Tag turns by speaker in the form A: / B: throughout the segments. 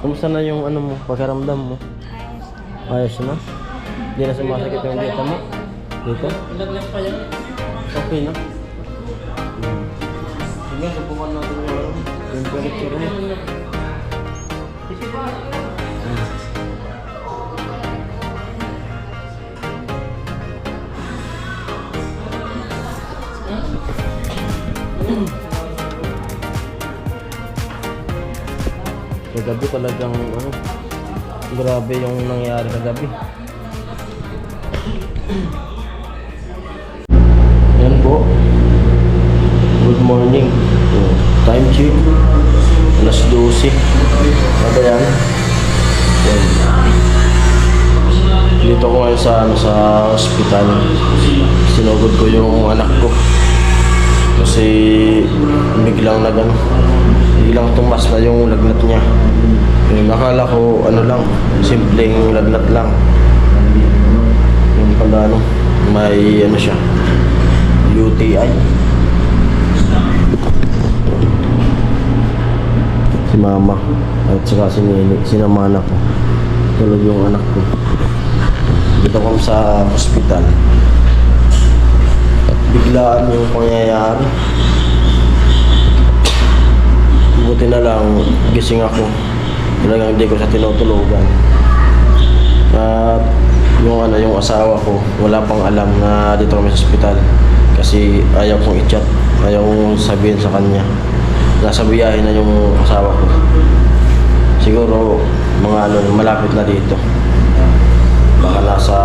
A: Kumusta na yung ano mo, pagkaramdam mo? Ayos na? Hindi na sumasakit yung dito mo? Dito?
B: Ilan pa yan?
A: Okay na? Sige, subukan natin yung temperature mo. Kagabi talagang ano, grabe yung nangyari kagabi. Yan po. Good morning. Time check. Alas 12. Ano yan? Yan. Dito ko ngayon sa hospital. Sinugod ko yung anak ko. Kasi biglang tumas na yung lagnat niya. Nakala ko ano lang, simpleng lagnat lang. Yung pala may ano siya, UTI. Si mama at saka si Nini, sinamana ko. Tulog yung anak ko. Dito ko sa hospital. At biglaan yung pangyayari. Buti na lang gising ako. Talagang hindi ko sa tinutulugan. At yung asawa ko, wala pang alam na dito kami sa ospital. Kasi ayaw kong i-chat, ayaw kong sabihin sa kanya. Nasa biyahe na yung asawa ko. Siguro mga malapit na dito. Baka nasa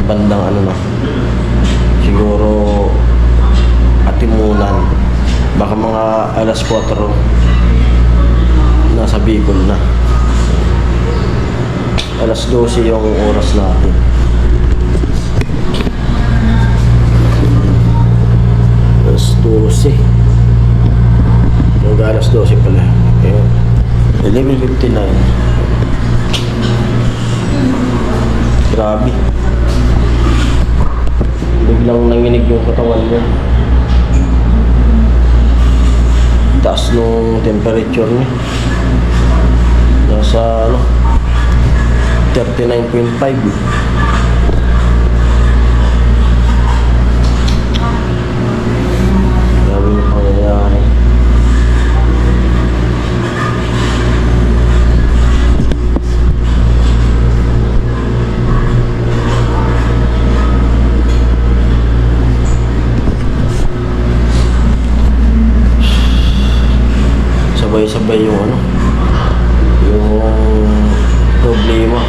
A: bandang na. Siguro Atimunan. Baka mga alas 4 nasa Bicol na. Alas 12 yung oras natin. Alas 12. Yung alas 12 pala. Ayun. 11:59. Grabe. Biglang nanginig yung katawan niya. Taas nung temperature niya. Nasa 39.5. Grabe yung pangyayari. Sabay-sabay yung yung problema.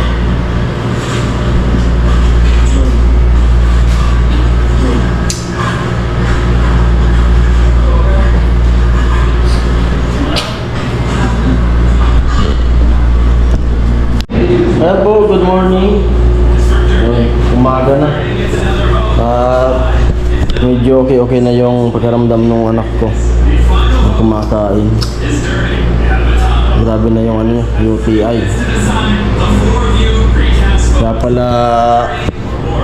A: Ayan po, good morning. Umaga na. Medyo okay na yung pagkaramdam ng anak ko. Kumakain. Grabe na yung UTI. Kaya pala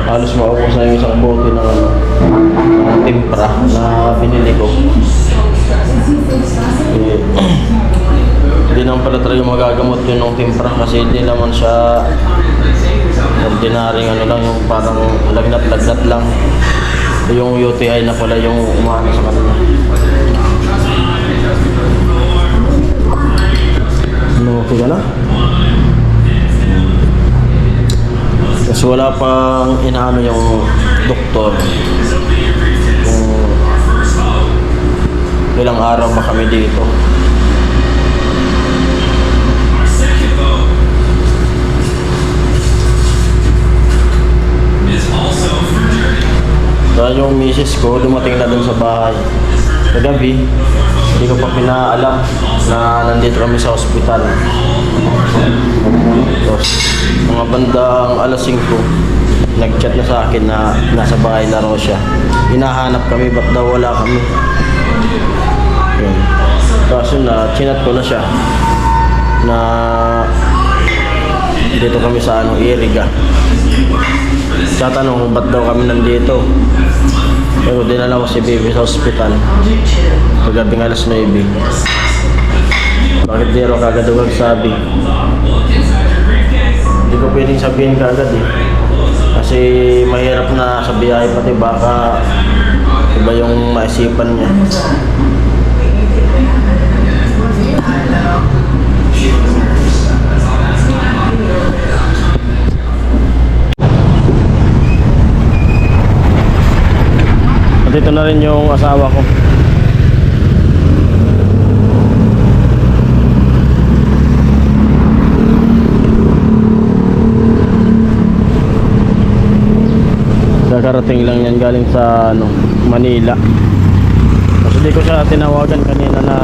A: halos maubos na yung isang bote ng timpra na binili ko. Hindi naman pala talaga magagamot yun ng timpra kasi hindi naman siya ordinaryong lang, yung parang lagnat-lagnat lang. Yung UTI na pala yung umano sa kanila. Okay ka na? Kasi wala pang inaano yung doktor kung ilang araw ba kami dito. Kaya yung misis ko dumating na dun sa bahay kagabi. Hindi ko pa pinaalam na nandito kami sa ospital. Tapos mga bandang alas 5 nag-chat na sa akin na nasa bahay na raw siya. Hinahanap kami, ba't daw wala kami. Yun. Kaso na chinat ko na siya na dito kami sa Iriga. Tatanong kung ba't daw kami nandito. Pero dinala ko si baby sa ospital. Pagabing alas 9. kardero kagad ang sabi. Hindi ko pwedeng sabihin kagad eh. Kasi mahirap na sa biyahe pati baka iba yung maisipan niya. At ito na rin yung asawa ko. Kakarating lang yan galing sa Manila. Kasi di ko siya tinawagan kanina na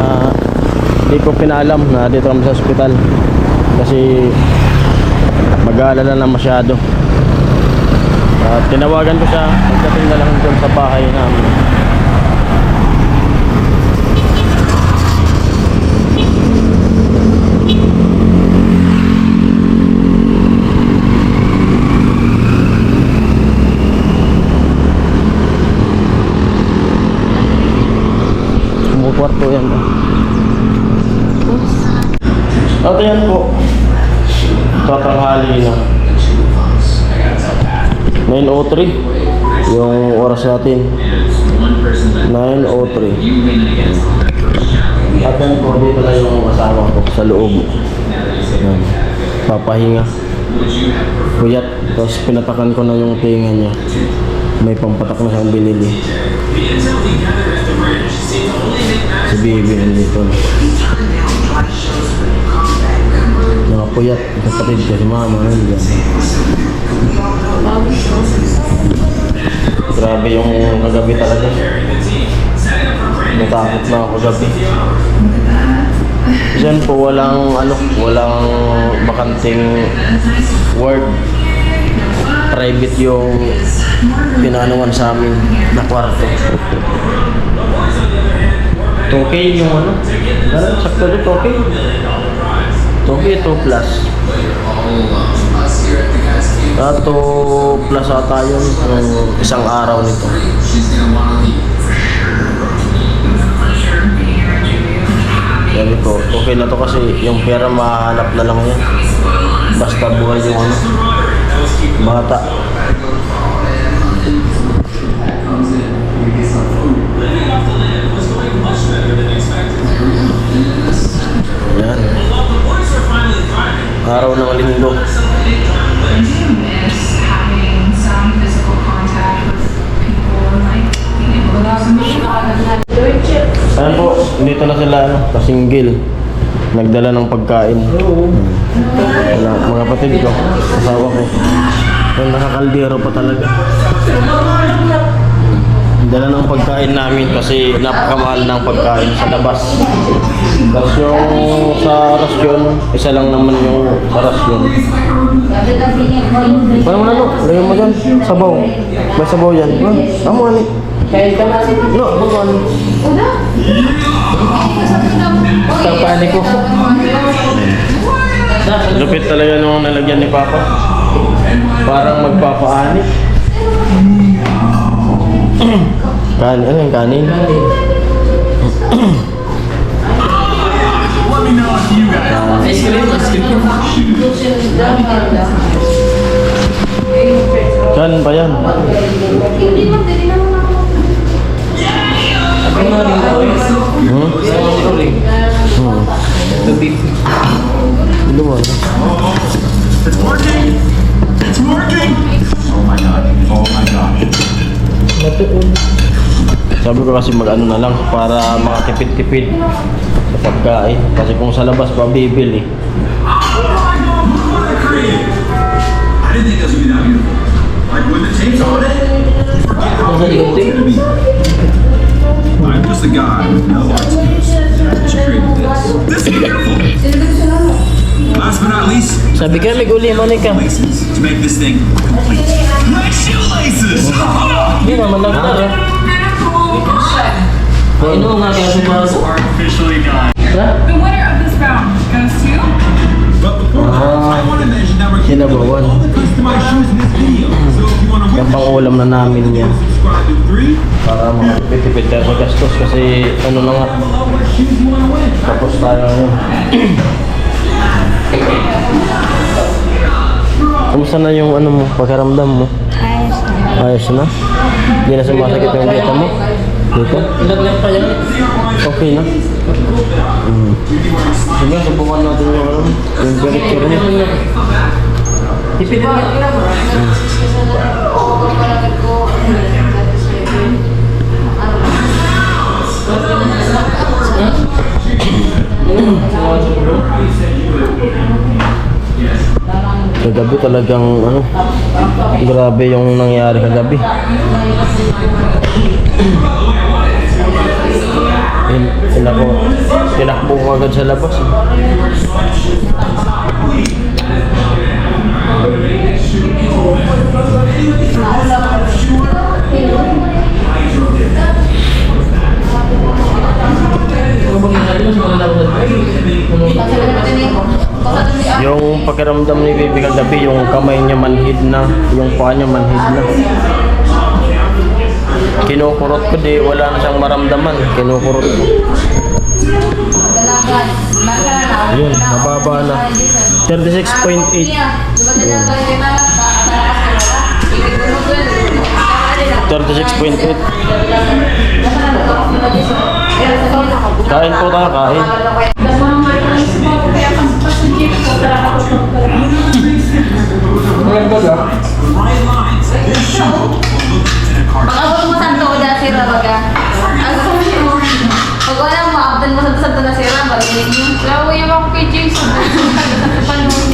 A: di ko pinaalam na dito kami sa ospital. Kasi mag-aalala na masyado. At tinawagan ko siya pagdating na lang doon sa bahay namin. Kwarto yan. At yan po, tatanghali na 9:03 yung oras natin, 9:03. At yan po, dito na yung asawa ko sa loob. Yan. Papahinga, kuyat. Tapos pinatakan ko na yung tinga niya, may pampatak na siyang binili. Si Bibi nandito na. Nakapuyat, kapatid ko si mama nandiyan. Grabe yung kagabi talaga. Natakot na ako kagabi. Diyan po walang bakanting ward. Private yung pinanuan sa amin na kwarto. 2K yung sakto doon 2K. 2K, 2 plus. 2 plus ata yun yung isang araw nito. Sabi ko, okay na to kasi yung pera mahanap na lang yan. Basta buhay yung bata. Yan. Araw ng linggo. Ayan po, dito na sila kasinggil. Nagdala ng pagkain. Wala, mga kapatid ko, asawa ko. Yung nakakaldero pa talaga. Dala ng pagkain namin kasi napakamahal ng pagkain sa labas. Tapos yung sa rasyon, isa lang naman yung sa rasyon. Paano mo na no? Lagyan mo dyan, sabaw. May sabaw yan. Amo ani. No, bago ani. Tapani ko. Lupit talaga nung nalagyan ni Papa. Parang magpapaani. Ano yung kanin? Saan ba yan?
B: It's working! It's working! Oh my god. Oh my god.
A: Sabi ko kasi mag-ano na lang para makatipid-tipid sa pagkain. Kasi kung sa labas pa bibili.
B: I didn't think this would be that beautiful. Like when the tape's on it, forget how beautiful it's gonna be. I'm just a guy with no art skills. She created this. This is beautiful! Last but not least,
A: Sabi ka, may guli, Monica.
B: laces to make this thing complete. Red shoelaces!
A: Hindi naman nagtara. Ano nga kaya sumaso?
B: Artificially done.
C: The winner of this round goes to...
B: But before that, I want to mention that we're giving away
A: Sinabawan.
B: all the customized shoes in this video. So if you want to win
A: pang-ulam na namin yan.
B: Subscribe in 3.
A: Para makatipid-tipid tayo sa gastos kasi ano na nga, tapos tayo ngayon. Kumusta na yung ano mo, pagkaramdam mo?
D: Ayos na.
A: Ayos na? Hindi na sumasakit yung dito mo? Dito? Okay na? Sige, subukan natin yung ano, yung temperature niya. Kagabi talagang ano, grabe yung nangyari kagabi. Tinakbo ko agad sa labas. Yung pakiramdam ni baby kagabi, yung kamay niya manhid na, yung paa niya manhid na. Kinukurot ko di, wala na siyang maramdaman. Kinukurot ko. Yun, mababa na. 36.8. 36.8. Kain po tayo, kain.
D: Pag-abot mo santo ko dyan sira baga. Pag wala mo, abdan mo santo na sira baga.
C: Laway yung ako kay Jason. Sa panon.